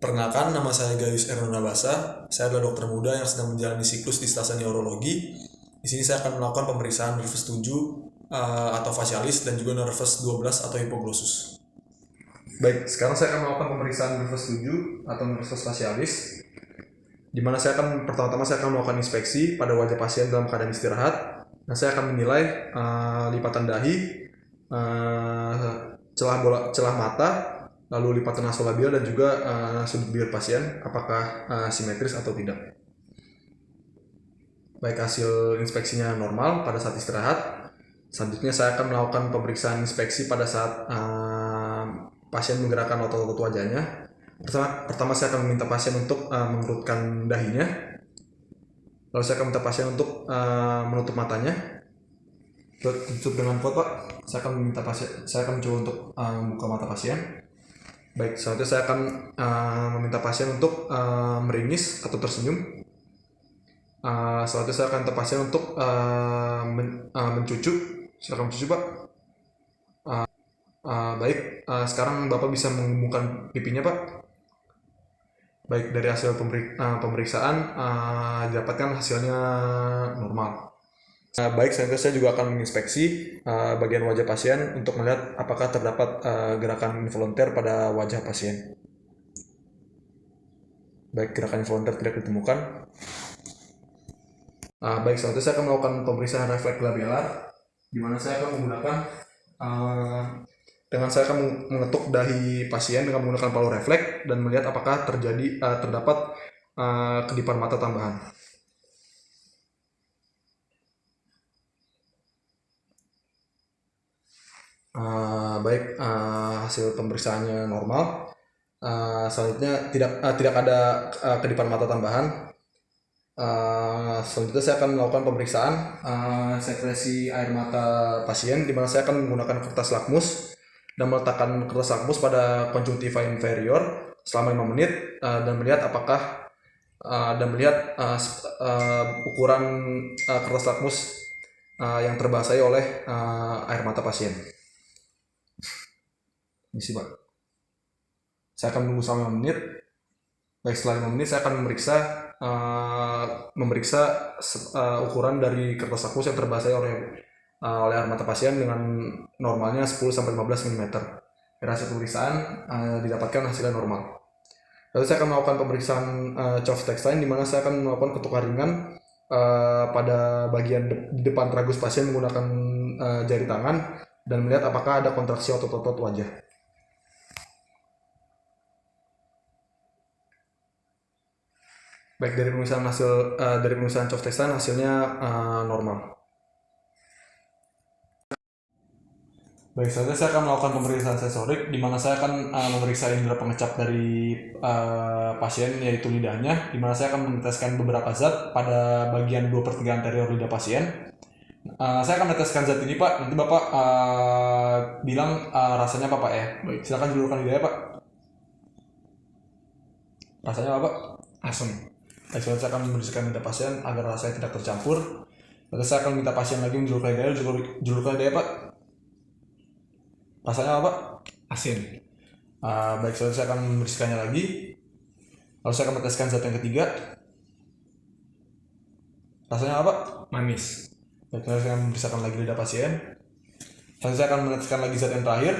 Perkenalkan, nama saya Gayus Ernabasa. Saya adalah dokter muda yang sedang menjalani siklus di stase neurologi. Di sini saya akan melakukan pemeriksaan nervus 7 atau facialis dan juga nervus 12 atau hipoglossus. Baik, sekarang saya akan melakukan pemeriksaan nervus 7 atau nervus facialis, di mana pertama-tama saya akan melakukan inspeksi pada wajah pasien dalam keadaan istirahat. Nah, saya akan menilai lipatan dahi, celah mata, lalu lipatan nasolabial dan juga sudut bibir pasien apakah simetris atau tidak. Baik, hasil inspeksinya normal pada saat istirahat. Selanjutnya saya akan melakukan pemeriksaan inspeksi pada saat pasien menggerakkan otot-otot wajahnya. Pertama saya akan meminta pasien untuk mengerutkan dahinya. Lalu saya akan minta pasien untuk menutup matanya. Tutup dengan kuat, Pak. Saya akan mencoba untuk membuka mata pasien. Baik, selanjutnya saya akan meminta pasien untuk meringis atau tersenyum. Selanjutnya saya akan minta pasien untuk mencucuk. Silakan mencucuk, Pak. Baik, sekarang Bapak bisa mengumumkan pipinya, Pak. Baik, dari hasil pemeriksaan didapatkan hasilnya normal. Baik, saya juga akan menginspeksi bagian wajah pasien untuk melihat apakah terdapat gerakan involunter pada wajah pasien. Baik, gerakan involunter tidak ditemukan. Baik, selanjutnya saya akan melakukan pemeriksaan refleks labialar, di mana saya akan menggunakan saya akan mengetuk dahi pasien dengan menggunakan palu refleks dan melihat apakah terdapat kedipan mata tambahan. Baik, hasil pemeriksaannya normal. Selanjutnya tidak ada kedipan mata tambahan. Selanjutnya saya akan melakukan pemeriksaan sekresi air mata pasien, di mana saya akan menggunakan kertas lakmus dan meletakkan kertas lakmus pada konjungtiva inferior selama 5 menit dan melihat ukuran kertas lakmus yang terbasahi oleh air mata pasien. Misi, Pak. Saya akan menunggu selama 5 menit. Baik, setelah 5 menit saya akan memeriksa ukuran dari kertas lakmus yang terbasahi oleh air mata pasien dengan normalnya 10-15 mm. Dari hasil pemeriksaan didapatkan hasilnya normal. Lalu saya akan melakukan pemeriksaan Chopstein, di mana saya akan melakukan ketukan ringan pada bagian depan tragus pasien menggunakan jari tangan dan melihat apakah ada kontraksi otot-otot wajah. Baik, dari pemeriksaan Chopstein hasilnya normal. Baik, selanjutnya saya akan melakukan pemeriksaan sensorik, di mana saya akan memeriksa indera pengecap dari pasien, yaitu lidahnya, di mana saya akan meneteskan beberapa zat pada bagian 2/3 anterior lidah pasien. Saya akan meneteskan zat ini, Pak. Nanti Bapak bilang rasanya apa, Pak, ya? Baik, silakan julurkan lidahnya, Pak. Rasanya apa, Pak? Asam. Baik, selanjutnya saya akan membersihkan lidah pasien agar rasanya tidak tercampur. Lalu saya akan minta pasien lagi menjulurkan lidahnya. Julurkan lidahnya, Pak. Rasanya apa, Pak? Asin. Baik, selanjutnya saya akan membersihkannya lagi. Lalu saya akan meneteskan zat yang ketiga. Rasanya apa, Pak? Manis. Baik, selanjutnya saya akan membersihkan lagi lidah pasien. Selanjutnya saya akan meneteskan lagi zat yang terakhir.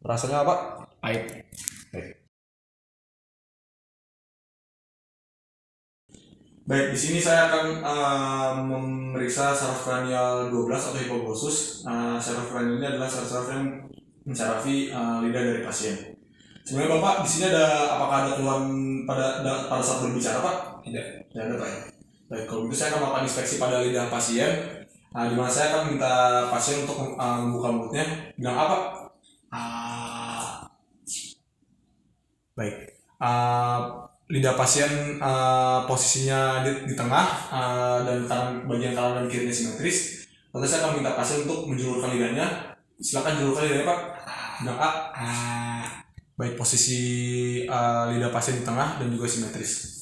Rasanya apa, Pak? Pahit. Baik. Baik, di sini saya akan memeriksa saraf kranial 12 atau hipoglossus. Saraf kranial ini adalah saraf yang mensyarafi lidah dari pasien. Sebenarnya Bapak di sini apakah ada keluhan pada saat berbicara, Pak? Tidak ada, Pak, ya. Baik, kalau begitu saya akan melakukan inspeksi pada lidah pasien, di mana saya akan minta pasien untuk membuka mulutnya. Bilang apa? Baik. Lidah pasien posisinya di tengah dan bagian kanan dan kirinya simetris. Lalu saya akan minta pasien untuk menjulurkan lidahnya. Silakan julurkan lidahnya, Pak. Bilang A. Baik, posisi lidah pasien di tengah dan juga simetris.